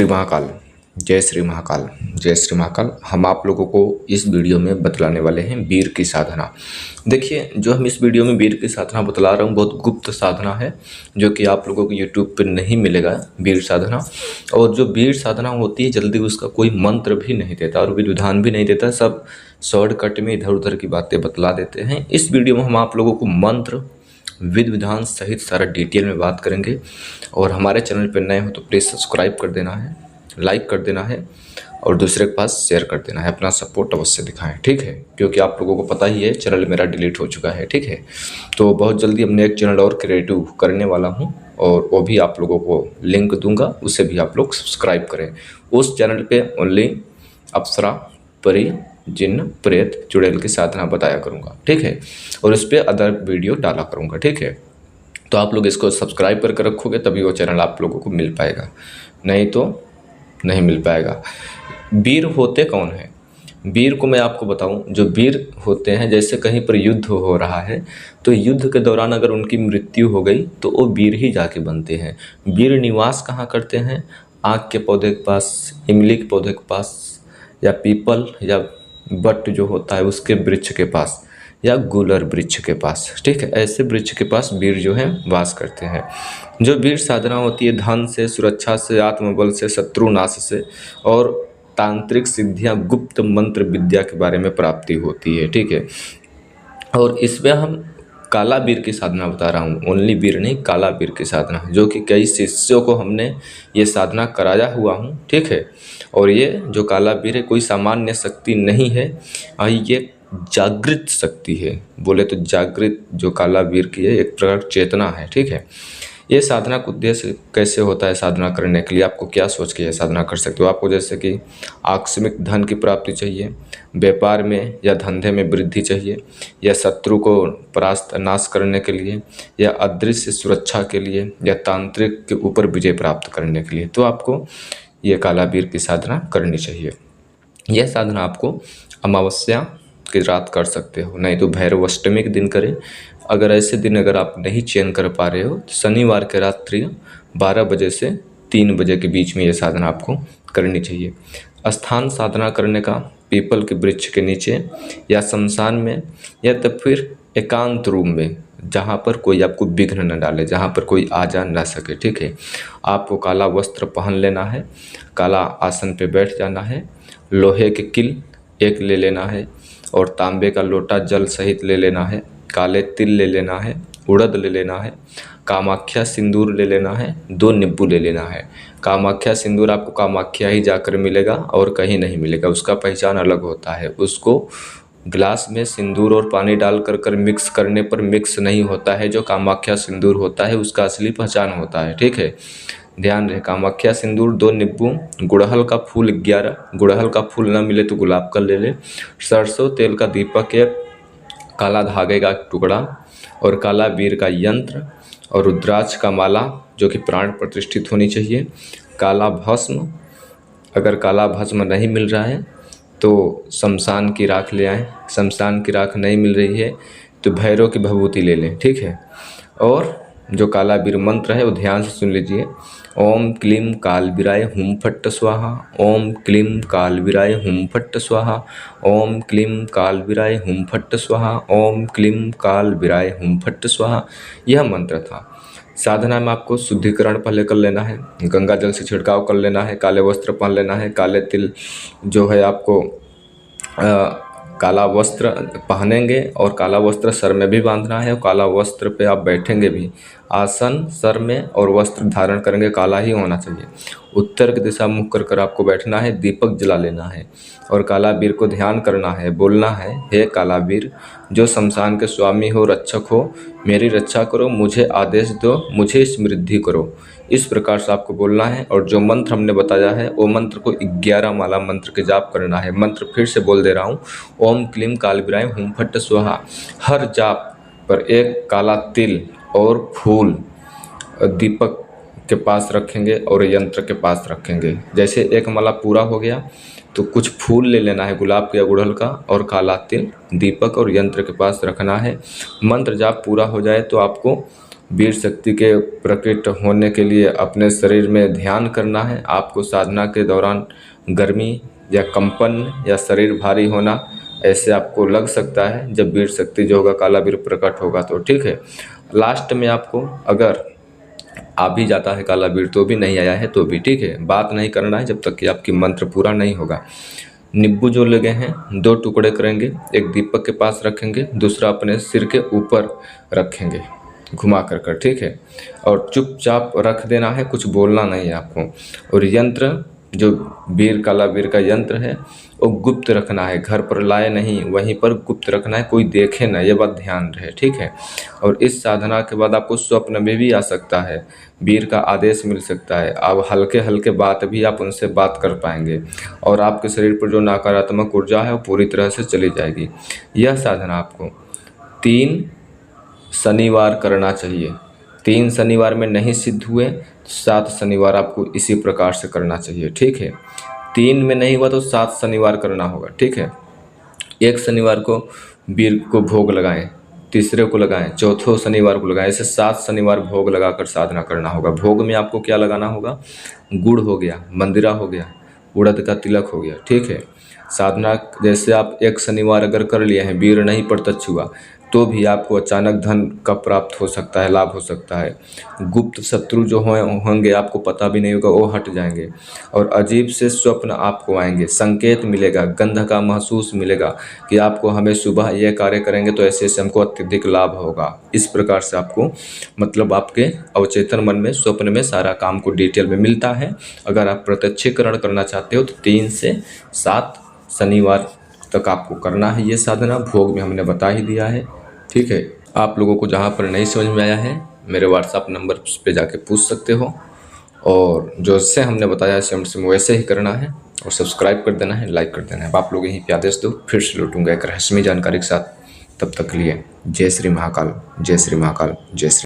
श्री महाकाल। जय श्री महाकाल। जय श्री महाकाल। हम आप लोगों को इस वीडियो में बतलाने वाले हैं वीर की साधना। देखिए, जो हम इस वीडियो में वीर की साधना बतला रहा हूँ बहुत गुप्त साधना है, जो कि आप लोगों को यूट्यूब पर नहीं मिलेगा वीर साधना। और जो वीर साधना होती है जल्दी उसका कोई मंत्र भी नहीं देता और विधि विधान भी नहीं देता, सब शॉर्टकट में इधर उधर की बातें बतला देते हैं। इस वीडियो में हम आप लोगों को मंत्र विधि विधान सहित सारा डिटेल में बात करेंगे। और हमारे चैनल पर नए हो तो प्लीज़ सब्सक्राइब कर देना है, लाइक कर देना है और दूसरे के पास शेयर कर देना है। अपना सपोर्ट अवश्य दिखाएं, ठीक है, क्योंकि आप लोगों को पता ही है चैनल मेरा डिलीट हो चुका है, ठीक है। तो बहुत जल्दी हमने एक चैनल और क्रिएटिव करने वाला हूं और वो भी आप लोगों को लिंक दूंगा, उसे भी आप लोग सब्सक्राइब करें। उस चैनल पे ओनली अप्सरा, परी, जिन्न, प्रेत, चुड़ैल की साधना बताया करूँगा, ठीक है। और इस पर अदर वीडियो डाला करूँगा, ठीक है। तो आप लोग इसको सब्सक्राइब करके रखोगे तभी वो चैनल आप लोगों को मिल पाएगा, नहीं तो नहीं मिल पाएगा। वीर होते कौन है? वीर को मैं आपको बताऊं, जो वीर होते हैं, जैसे कहीं पर युद्ध हो रहा है तो युद्ध के दौरान अगर उनकी मृत्यु हो गई तो वो वीर ही जाके बनते हैं। वीर निवास कहाँ करते हैं? आक के पौधे के पास, इमली के पौधे के पास, या पीपल या बट जो होता है उसके वृक्ष के पास, या गुलर वृक्ष के पास, ठीक है। ऐसे वृक्ष के पास वीर जो है वास करते हैं। जो वीर साधना होती है धन से, सुरक्षा से, आत्मबल से, शत्रु नाश से और तांत्रिक सिद्धियां, गुप्त मंत्र विद्या के बारे में प्राप्ति होती है, ठीक है। और इसमें हम काला वीर की साधना बता रहा हूँ, ओनली वीर नहीं, काला वीर की साधना, जो कि कई शिष्यों को हमने ये साधना कराया हुआ हूँ, ठीक है। और ये जो काला वीर है कोई सामान्य शक्ति नहीं है, ये जागृत शक्ति है। बोले तो जागृत जो काला वीर की है एक प्रकार चेतना है, ठीक है। ये साधना का उद्देश्य कैसे होता है? साधना करने के लिए आपको क्या सोच के ये साधना कर सकते हो? आपको जैसे कि आकस्मिक धन की प्राप्ति चाहिए, व्यापार में या धंधे में वृद्धि चाहिए, या शत्रु को परास्त नाश करने के लिए, या अदृश्य सुरक्षा के लिए, या तांत्रिक के ऊपर विजय प्राप्त करने के लिए, तो आपको ये काला वीर की साधना करनी चाहिए। यह साधना आपको अमावस्या की रात कर सकते हो, नहीं तो भैरव अष्टमी के दिन करें। अगर ऐसे दिन अगर आप नहीं चयन कर पा रहे हो तो शनिवार के रात्रि 12 बजे से 3 बजे के बीच में ये साधना आपको करनी चाहिए। स्थान साधना करने का पीपल के वृक्ष के नीचे, या शमशान में, या तो फिर एकांत रूम में जहाँ पर कोई आपको विघ्न न डाले, जहाँ पर कोई आ जा ना सके, ठीक है। आपको काला वस्त्र पहन लेना है, काला आसन पे बैठ जाना है, लोहे के किल एक ले लेना है और तांबे का लोटा जल सहित ले लेना है, काले तिल ले लेना है, उड़द ले लेना है, कामाख्या सिंदूर ले लेना है, 2 नींबू ले लेना है। कामाख्या सिंदूर आपको कामाख्या ही जाकर मिलेगा और कहीं नहीं मिलेगा, उसका पहचान अलग होता है। उसको ग्लास में सिंदूर और पानी डाल कर मिक्स करने पर मिक्स नहीं होता है। जो कामाख्या सिंदूर होता है उसका असली पहचान होता है, ठीक है। ध्यान रहे, कामाख्या सिंदूर, 2 नींबू, गुड़हल का फूल 11, गुड़हल का फूल ना मिले तो गुलाब का ले ले, सरसों तेल का दीपक, एक काला धागे का टुकड़ा और काला वीर का यंत्र और रुद्राक्ष का माला जो कि प्राण प्रतिष्ठित होनी चाहिए, काला भस्म। अगर काला भस्म नहीं मिल रहा है तो शमशान की राख ले आएँ, शमशान की राख नहीं मिल रही है तो भैरव की भभूति ले लें, ठीक है। और जो काला वीर मंत्र है वो ध्यान से सुन लीजिए। ओम क्लीम कालवीराय हुम फट्ट स्वाहा, ओम क्लीम कालवीराय हुम फट्ट स्वाहा, ओम क्लीम कालवीराय हुम फट्ट स्वाहा, ओम क्लीम कालवीराय हुम फट्ट स्वाहा। यह मंत्र था। साधना में आपको शुद्धिकरण पहले कर लेना है, गंगा जल से छिड़काव कर लेना है, काले वस्त्र पहन लेना है, काले तिल जो है आपको काला वस्त्र पहनेंगे और काला वस्त्र सर में भी बांधना है और काला वस्त्र पे आप बैठेंगे भी। आसन सर में और वस्त्र धारण करेंगे काला ही होना चाहिए। उत्तर की दिशा मुख कर आपको बैठना है, दीपक जला लेना है और काला वीर को ध्यान करना है, बोलना है, हे काला वीर जो शमशान के स्वामी हो, रक्षक हो, मेरी रक्षा करो, मुझे आदेश दो, मुझे समृद्धि करो। इस प्रकार से आपको बोलना है। और जो मंत्र हमने बताया है वो मंत्र को 11 माला मंत्र के जाप करना है। मंत्र फिर से बोल दे रहा हूँ, ओम क्लीम कालवीराय हुम फट्ट स्वाहा। हर जाप पर एक काला तिल और फूल दीपक के पास रखेंगे और यंत्र के पास रखेंगे। जैसे एक माला पूरा हो गया तो कुछ फूल ले लेना है, गुलाब का या गुड़हल का, और काला तिल दीपक और यंत्र के पास रखना है। मंत्र जाप पूरा हो जाए तो आपको वीर शक्ति के प्रकट होने के लिए अपने शरीर में ध्यान करना है। आपको साधना के दौरान गर्मी या कंपन या शरीर भारी होना ऐसे आपको लग सकता है जब वीर शक्ति जो होगा काला वीर प्रकट होगा तो, ठीक है। लास्ट में आपको अगर आ भी जाता है काला वीर तो भी, नहीं आया है तो भी, ठीक है, बात नहीं करना है जब तक कि आपकी मंत्र पूरा नहीं होगा। नींबू जो लगे हैं 2 टुकड़े करेंगे, एक दीपक के पास रखेंगे, दूसरा अपने सिर के ऊपर रखेंगे घुमा कर, ठीक है। और चुपचाप रख देना है, कुछ बोलना नहीं है आपको। और यंत्र जो वीर काला वीर का यंत्र है वो गुप्त रखना है, घर पर लाए नहीं, वहीं पर गुप्त रखना है, कोई देखे ना, ये बात ध्यान रहे, ठीक है। और इस साधना के बाद आपको स्वप्न में भी आ सकता है, वीर का आदेश मिल सकता है, आप हल्के हल्के बात भी आप उनसे बात कर पाएंगे और आपके शरीर पर जो नकारात्मक ऊर्जा है वो पूरी तरह से चली जाएगी। यह साधना आपको 3 शनिवार करना चाहिए। 3 शनिवार में नहीं सिद्ध हुए तो 7 शनिवार आपको इसी प्रकार से करना चाहिए, ठीक है। 3 में नहीं हुआ तो 7 शनिवार करना होगा, ठीक है। एक शनिवार को वीर को भोग लगाएं, तीसरे को लगाएं, चौथे शनिवार को लगाएं, ऐसे 7 शनिवार भोग लगाकर साधना करना होगा। भोग में आपको क्या लगाना होगा, गुड़ हो गया, मंदिरा हो गया, उड़द का तिलक हो गया, ठीक है। साधना जैसे आप एक शनिवार अगर कर लिए हैं, वीर नहीं प्रत्यक्ष हुआ तो भी आपको अचानक धन का प्राप्त हो सकता है, लाभ हो सकता है। गुप्त शत्रु जो होंगे आपको पता भी नहीं होगा, वो हट जाएंगे। और अजीब से स्वप्न आपको आएंगे, संकेत मिलेगा, गंध का महसूस मिलेगा कि आपको हमें सुबह ये कार्य करेंगे तो ऐसे ऐसे हमको अत्यधिक लाभ होगा। इस प्रकार से आपको मतलब आपके अवचेतन मन में स्वप्न में सारा काम को डिटेल में मिलता है। अगर आप प्रत्यक्षीकरण करना चाहते हो तो 3 से 7 शनिवार तक आपको करना है ये साधना। भोग में हमने बता ही दिया है, ठीक है। आप लोगों को जहाँ पर नहीं समझ में आया है मेरे व्हाट्सएप नंबर पे जाके पूछ सकते हो, और जो से हमने बताया है सेम सेम वैसे ही करना है, और सब्सक्राइब कर देना है, लाइक कर देना है। आप लोग यहीं पे आदेश दो, फिर से लौटूंगा एक रहस्यमय जानकारी के साथ। तब तक के लिए जय श्री महाकाल, जय श्री महाकाल, जय श्री।